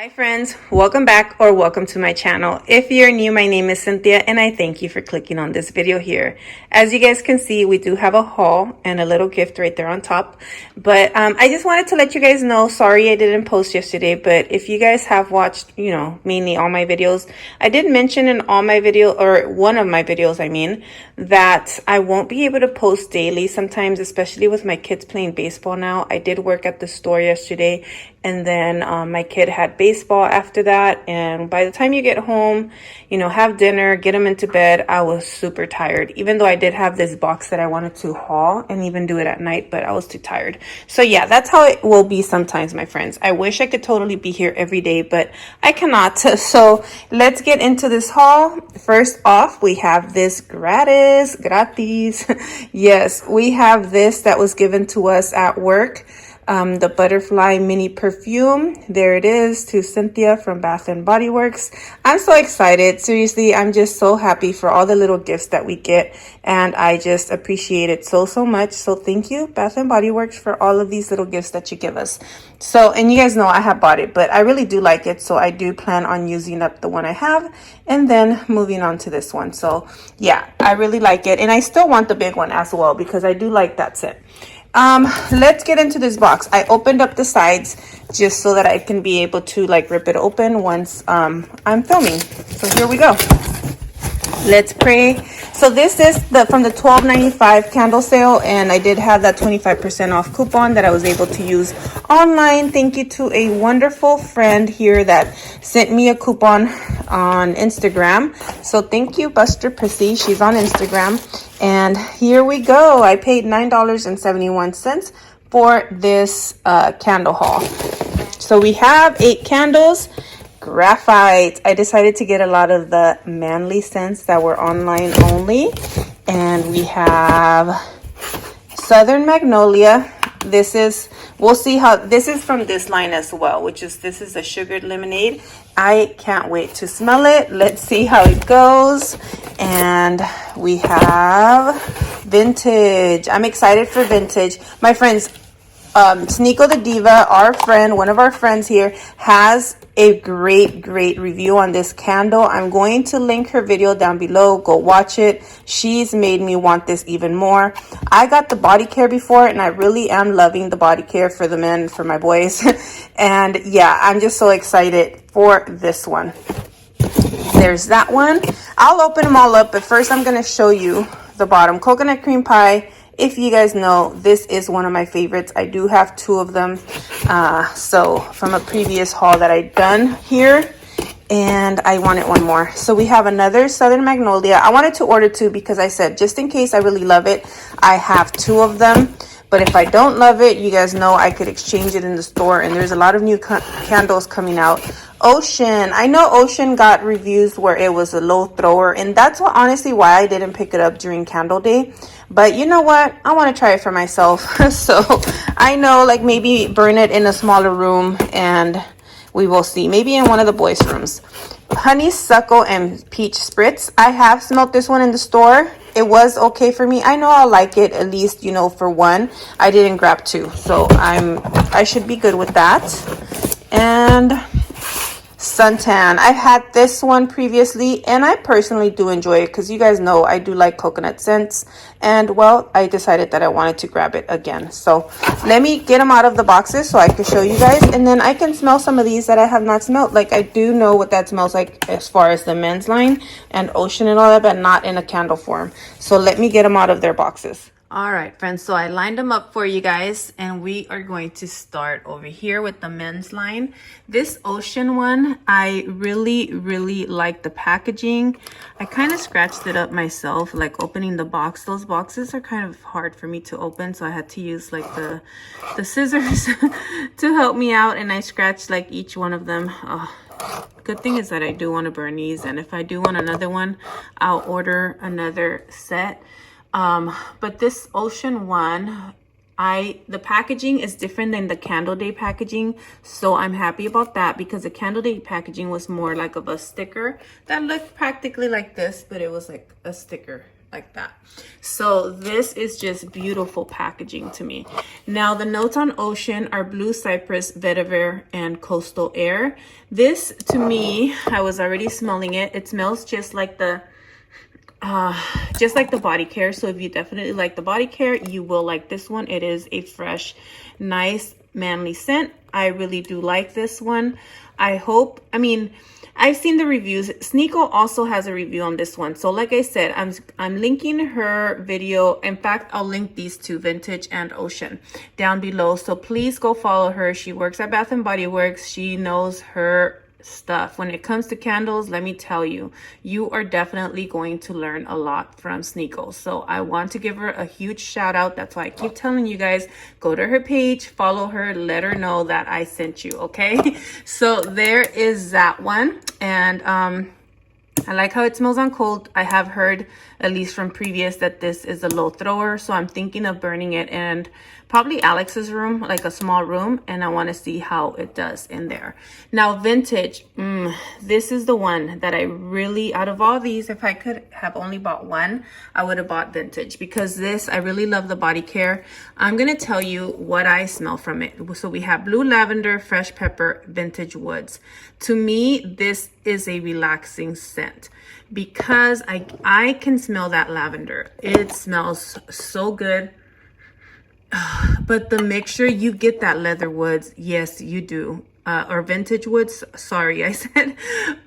Hi friends, welcome back or welcome to my channel. If you're new, my name is Cynthia and I thank you for clicking on this video here. As you guys can see, we do have a haul and a little gift right there on top. But I just wanted to let you guys know, sorry I didn't post yesterday, but if you guys have watched, mainly all my videos, I did mention in all my video, or one of my videos, I mean, that I won't be able to post daily sometimes, especially with my kids playing baseball now. I did work at the store yesterday and then my kid had baseball after that. And by the time you get home, have dinner, get them into bed, I was super tired. Even though I did have this box that I wanted to haul and even do it at night, but I was too tired. So yeah, that's how it will be sometimes, my friends. I wish I could totally be here every day, but I cannot. So let's get into this haul. First off, we have this gratis. Yes, we have this that was given to us at work. The butterfly mini perfume. There it is, to Cynthia from Bath and Body Works. I'm so excited. Seriously, I'm just so happy for all the little gifts that we get, and I just appreciate it so much. So thank you, Bath and Body Works, for all of these little gifts that you give us. So, and you guys know I have bought it, but I really do like it, so I do plan on using up the one I have and then moving on to this one. So yeah, I really like it, and I still want the big one as well because I do like that scent. Let's get into this box. I opened up the sides just so that I can be able to rip it open once I'm filming. So here we go. Let's pray. So this is from the $12.95 candle sale, and I did have that 25% off coupon that I was able to use online. Thank you to a wonderful friend here that sent me a coupon on Instagram. So thank you, Buster Prissy. She's on Instagram. And here we go. I paid $9.71 for this candle haul. So we have 8 candles. Graphite. I decided to get a lot of the manly scents that were online only. And we have Southern Magnolia. We'll see how, this is from this line as well, this is a sugared lemonade. I can't wait to smell it. Let's see how it goes. And we have vintage. I'm excited for vintage. My friends, SNEIKO the Diva, one of our friends here, has a great review on this candle. I'm going to link her video down below. Go watch it. She's made me want this even more. I got the body care before, and I really am loving the body care for the men, for my boys. And yeah, I'm just so excited for this one. There's that one. I'll open them all up, but first I'm going to show you the bottom. Coconut cream pie. If you guys know, this is one of my favorites. I do have 2 of them. So from a previous haul that I'd done here, and I wanted one more. So we have another Southern Magnolia. I wanted to order 2 because I said, just in case I really love it, I have 2 of them. But if I don't love it, you guys know I could exchange it in the store, and there's a lot of new candles coming out. Ocean. I know Ocean got reviews where it was a low thrower, and that's honestly why I didn't pick it up during candle day. But you know what? I want to try it for myself. So I know, maybe burn it in a smaller room, and we will see. Maybe in one of the boys' rooms. Honeysuckle and peach spritz. I have smelled this one in the store. It was okay for me. I know I'll like it, at least, for one. I didn't grab 2, so I should be good with that. And Suntan. I've had this one previously, and I personally do enjoy it because you guys know I do like coconut scents. And well, I decided that I wanted to grab it again. So let me get them out of the boxes so I can show you guys, and then I can smell some of these that I have not smelled. I do know what that smells like as far as the men's line and Ocean and all that, but not in a candle form. So let me get them out of their boxes. All right, friends, so I lined them up for you guys, and we are going to start over here with the men's line. This Ocean one, I really like the packaging. I kind of scratched it up myself, opening the box. Those boxes are kind of hard for me to open, so I had to use the scissors to help me out, and I scratched each one of them. Good thing is that I do want to burn these, and if I do want another one, I'll order another set. But this Ocean one, the packaging is different than the Candle Day packaging, so I'm happy about that because the Candle Day packaging was more of a sticker that looked practically like this, but it was a sticker like that. So this is just beautiful packaging to me. Now the notes on Ocean are blue cypress, vetiver, and coastal air. This to me, I was already smelling it. It smells just like the body care. So if you definitely like the body care, you will like this one. It is a fresh, nice, manly scent. I really do like this one. I mean, I've seen the reviews. SNEIKO also has a review on this one. So like I said, I'm linking her video. In fact, I'll link these two, Vintage and Ocean, down below. So please go follow her. She works at Bath & Body Works. She knows her stuff. When it comes to candles, let me tell you, you are definitely going to learn a lot from SNEIKO. So I want to give her a huge shout out. That's why I keep telling you guys, go to her page, follow her, let her know that I sent you, okay? So there is that one. And I like how it smells on cold. I have heard, at least from previous, that this is a low thrower. So I'm thinking of burning it in probably Alex's room, like a small room. And I want to see how it does in there. Now, Vintage, this is the one that I really, out of all these, if I could have only bought one, I would have bought Vintage. Because this, I really love the body care. I'm going to tell you what I smell from it. So we have blue lavender, fresh pepper, vintage woods. To me, this is a relaxing scent because I can smell that lavender. It smells so good. But the mixture, you get that leather woods. Yes, you do. Or vintage woods. Sorry, I said.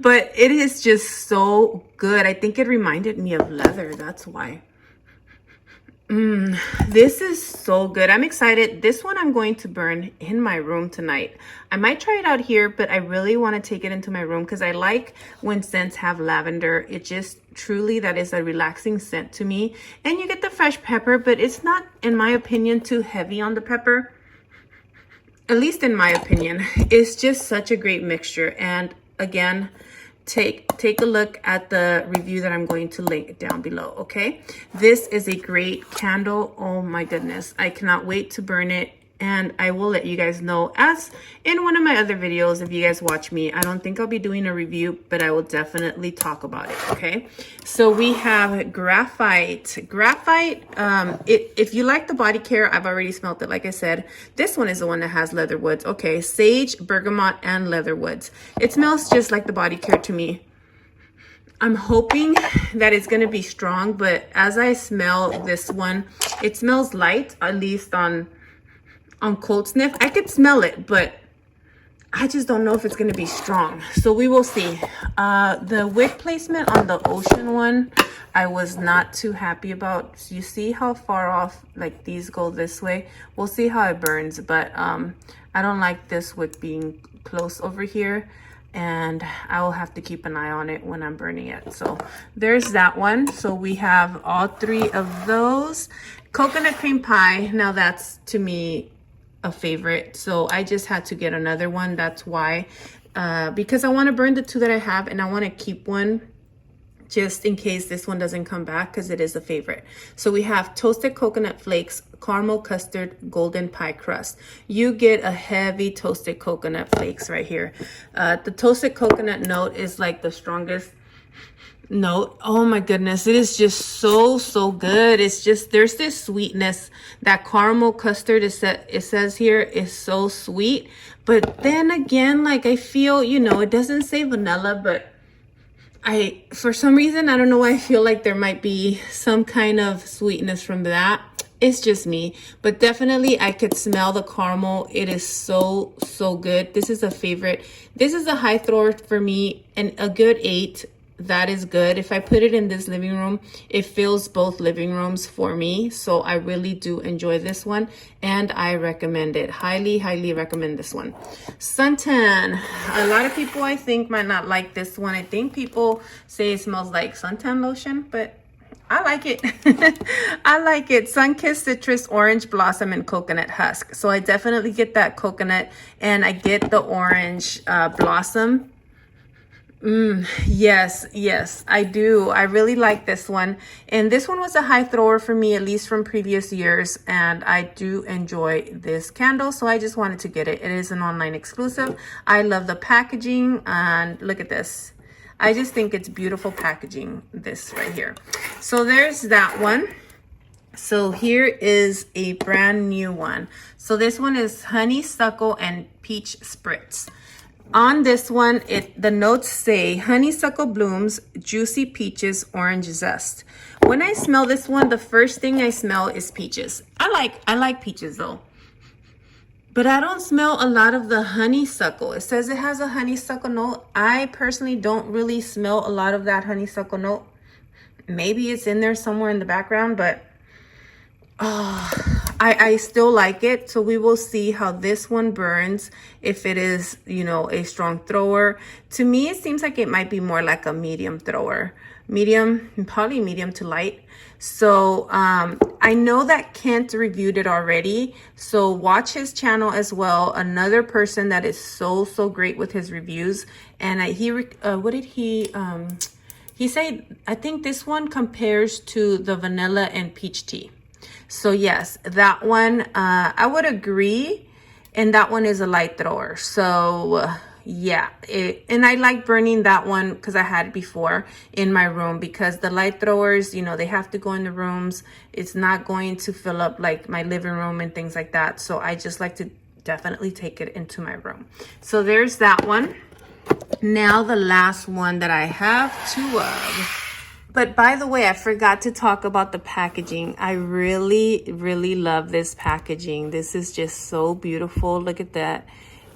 But it is just so good. I think it reminded me of leather. That's why. This is so good. I'm excited. This one I'm going to burn in my room tonight. I might try it out here, but I really want to take it into my room because I like when scents have lavender. It just truly, that is a relaxing scent to me. And you get the fresh pepper, but it's not, in my opinion, too heavy on the pepper. At least in my opinion. It's just such a great mixture. And again, take a look at the review that I'm going to link down below, okay? This is a great candle. Oh my goodness. I cannot wait to burn it. And I will let you guys know as in one of my other videos, if you guys watch me. I don't think I'll be doing a review, but I will definitely talk about it, okay? So we have Graphite. Graphite, if you like the body care, I've already smelled it, like I said. This one is the one that has leather woods. Okay, sage, bergamot, and leather woods. It smells just like the body care to me. I'm hoping that it's going to be strong, but as I smell this one, it smells light, at least on cold sniff. I could smell it, but I just don't know if it's going to be strong. So we will see. The wick placement on the Ocean one, I was not too happy about. So you see how far off, like these go this way. We'll see how it burns, but I don't like this wick being close over here. And I will have to keep an eye on it when I'm burning it. So there's that one. So we have all three of those. Coconut cream pie. Now that's, to me, a favorite. So I just had to get another one. That's why. Because I want to burn the two that I have. And I want to keep one just in case this one doesn't come back, because it is a favorite. So we have toasted coconut flakes, caramel custard, golden pie crust. You get a heavy toasted coconut flakes right here. The toasted coconut note is like the strongest note. Oh my goodness, it is just so good. It's just, there's this sweetness. That caramel custard, it says here, is so sweet. But then again, like I feel, you know, it doesn't say vanilla, but for some reason, I don't know why, I feel like there might be some kind of sweetness from that. It's just me, but definitely I could smell the caramel. It is so good. This is a favorite. This is a high thrower for me, and a good 8. That is good. If I put it in this living room, it fills both living rooms for me. So I really do enjoy this one, and I recommend it. Highly recommend this one. Suntan. A lot of people, I think, might not like this one. I think people say it smells like suntan lotion, but I like it. I like it. Sun-kissed citrus, orange blossom, and coconut husk. So I definitely get that coconut, and I get the orange blossom. Yes, I do. I really like this one. And this one was a high thrower for me, at least from previous years. And I do enjoy this candle, so I just wanted to get it. It is an online exclusive. I love the packaging, and look at this. I just think it's beautiful packaging, this right here. So there's that one. So here is a brand new one. So this one is honeysuckle and peach spritz. On this one, the notes say honeysuckle blooms, juicy peaches, orange zest. When I smell this one, the first thing I smell is peaches. I like peaches though, but I don't smell a lot of the honeysuckle. It says it has a honeysuckle note. I personally don't really smell a lot of that honeysuckle note. Maybe it's in there somewhere in the background, but I still like it. So we will see how this one burns, if it is, you know, a strong thrower. To me, it seems like it might be more like a medium thrower. Medium, probably medium to light. So I know that Kent reviewed it already, so watch his channel as well. Another person that is so great with his reviews. And what did he said, I think this one compares to the vanilla and peach tea. So yes, that one, I would agree. And that one is a light thrower. So yeah, and I like burning that one because I had it before in my room, because the light throwers, you know, they have to go in the rooms. It's not going to fill up like my living room and things like that. So I just like to definitely take it into my room. So there's that one. Now the last one that I have two of. But by the way, I forgot to talk about the packaging. I really love this packaging. This is just so beautiful. Look at that.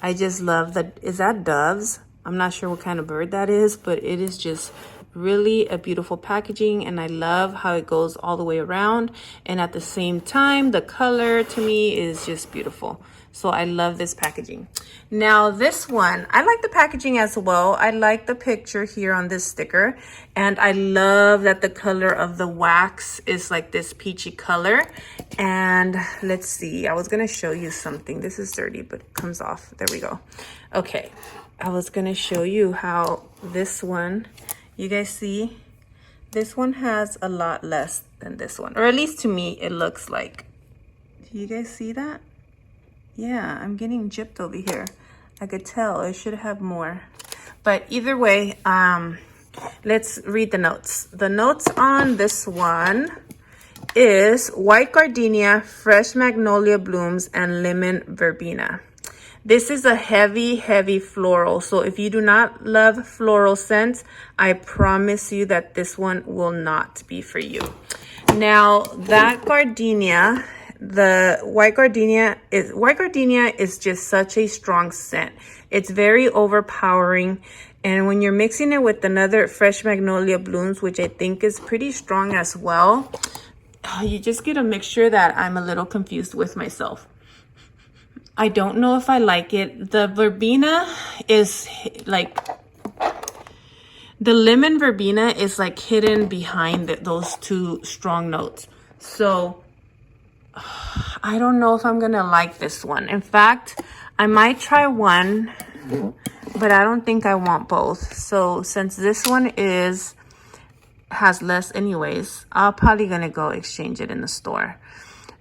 I just love that. Is that doves? I'm not sure what kind of bird that is, but it is just really a beautiful packaging. And I love how it goes all the way around. And at the same time, the color to me is just beautiful. So I love this packaging. Now this one, I like the packaging as well. I like the picture here on this sticker. And I love that the color of the wax is like this peachy color. And let's see, I was gonna show you something. This is dirty, but it comes off. There we go. Okay, I was gonna show you how this one, you guys see, this one has a lot less than this one. Or at least to me, it looks like. Do you guys see that? Yeah, I'm getting gypped over here. I could tell it should have more. But either way, let's read the notes. The notes on this one is white gardenia, fresh magnolia blooms, and lemon verbena. This is a heavy floral. So if you do not love floral scents, I promise you that this one will not be for you. Now that gardenia, the white gardenia is just such a strong scent. It's very overpowering. And when you're mixing it with another fresh magnolia blooms, which I think is pretty strong as well, you just get a mixture that I'm a little confused with myself. I don't know if I like it. The verbena is like, the lemon verbena is like hidden behind those two strong notes. So I don't know if I'm gonna like this one. In fact, I might try one, but I don't think I want both. So since this one has less anyways, I'm probably gonna go exchange it in the store.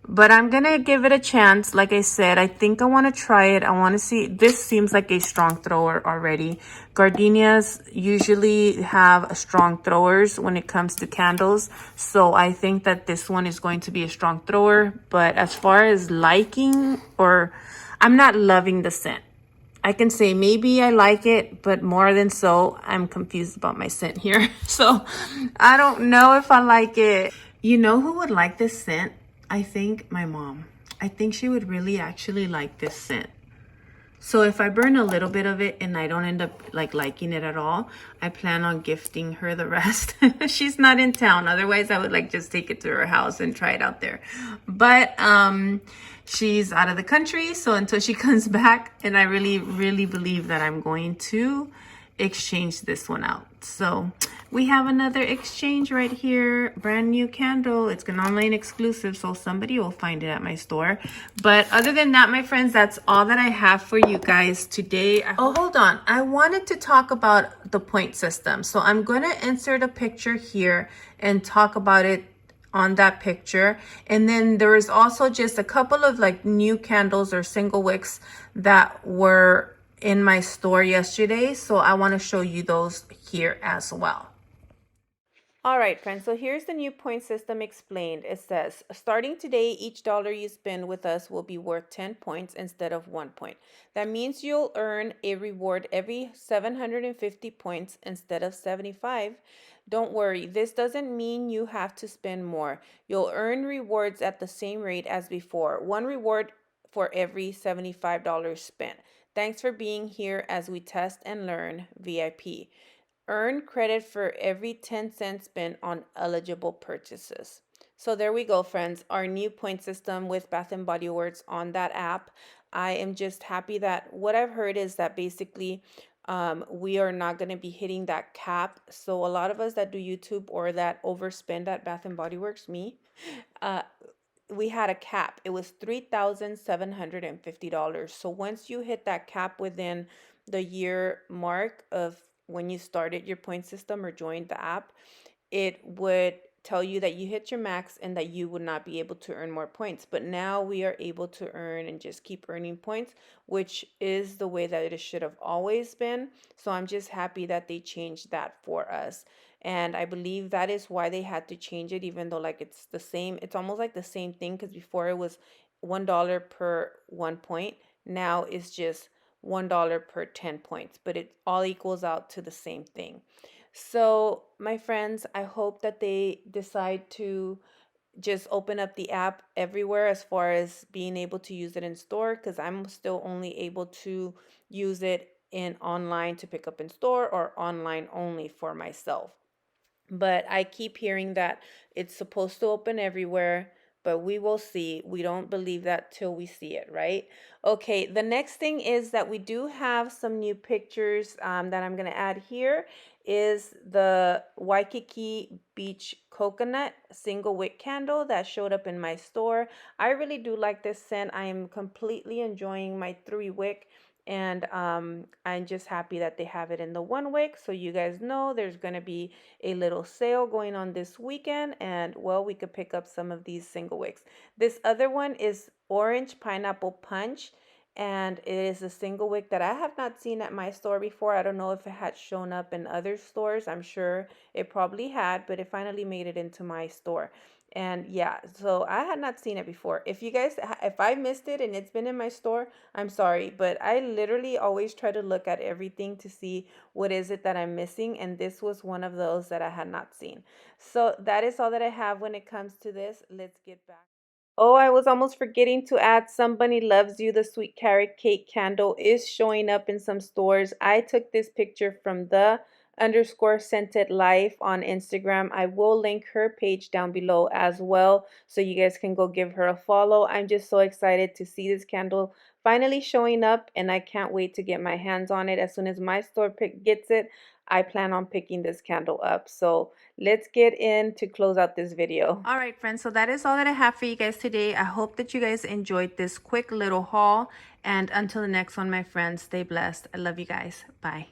But I'm gonna give it a chance. Like I said, I think I want to try it. I want to see. This seems like a strong thrower already. Gardenias usually have strong throwers when it comes to candles. So I think that this one is going to be a strong thrower. But as far as liking, or I'm not loving the scent. I can say maybe I like it, but more than so, I'm confused about my scent here. So I don't know if I like it. You know who would like this scent? I think my mom. I think she would really actually like this scent. So if I burn a little bit of it and I don't end up like liking it at all, I plan on gifting her the rest. She's not in town. Otherwise, I would like just take it to her house and try it out there. But she's out of the country. So until she comes back, and I really believe that I'm going to exchange this one out. So we have another exchange right here. Brand new candle. It's an online exclusive, so somebody will find it at my store. But other than that, my friends, that's all that I have for you guys today. Oh, hold on. I wanted to talk about the point system. So I'm going to insert a picture here and talk about it on that picture. And then there is also just a couple of like new candles or single wicks that were in my store yesterday, so I want to show you those here as well. All right, friends, so here's the new point system explained. It says, starting today, each dollar you spend with us will be worth 10 points instead of 1 point. That means you'll earn a reward every 750 points instead of 75. Don't worry, this doesn't mean you have to spend more. You'll earn rewards at the same rate as before. One reward for every $75 spent. Thanks for being here as we test and learn VIP. Earn credit for every 10 cents spent on eligible purchases. So there we go, friends. Our new point system with Bath and Body Works on that app. I am just happy that what I've heard is that basically we are not going to be hitting that cap. So a lot of us that do YouTube or that overspend at Bath and Body Works, me, uh, we had a cap. It was $3,750. So once you hit that cap within the year mark of when you started your point system or joined the app, it would tell you that you hit your max and that you would not be able to earn more points. But now we are able to earn and just keep earning points, which is the way that it should have always been. So I'm just happy that they changed that for us. And I believe that is why they had to change it, even though like it's the same, it's almost like the same thing, because before it was $1 per 1 point. Now it's just $1 per 10 points, but it all equals out to the same thing. So, my friends, I hope that they decide to just open up the app everywhere as far as being able to use it in store, because I'm still only able to use it in online to pick up in store or online only for myself. But I keep hearing that it's supposed to open everywhere, but we will see. We don't believe that till we see it, right? Okay, the next thing is that we do have some new pictures that I'm going to add here is the Waikiki Beach Coconut single wick candle that showed up in my store. I really do like this scent. I am completely enjoying my 3-wick. And I'm just happy that they have it in the 1-wick. So you guys know there's going to be a little sale going on this weekend, and well, we could pick up some of these single wicks. This other one is Orange Pineapple Punch, and it is a single wick that I have not seen at my store before. I don't know if it had shown up in other stores. I'm sure it probably had, but it finally made it into my store. And yeah, so I had not seen it before. If you guys, if I missed it and it's been in my store, I'm sorry, but I literally always try to look at everything to see what is it that I'm missing, and this was one of those that I had not seen. So that is all that I have when it comes to this. Let's get back. Oh, I was almost forgetting to add Somebody Loves You. The sweet carrot cake candle is showing up in some stores. I took this picture from the_scented life on Instagram. I will link her page down below as well, so you guys can go give her a follow. I'm just so excited to see this candle finally showing up, and I can't wait to get my hands on it. As soon as my store gets it, I plan on picking this candle up. So let's get in to close out this video. All right, friends, so that is all that I have for you guys today. I hope that you guys enjoyed this quick little haul, and until the next one, my friends, stay blessed. I love you guys. Bye.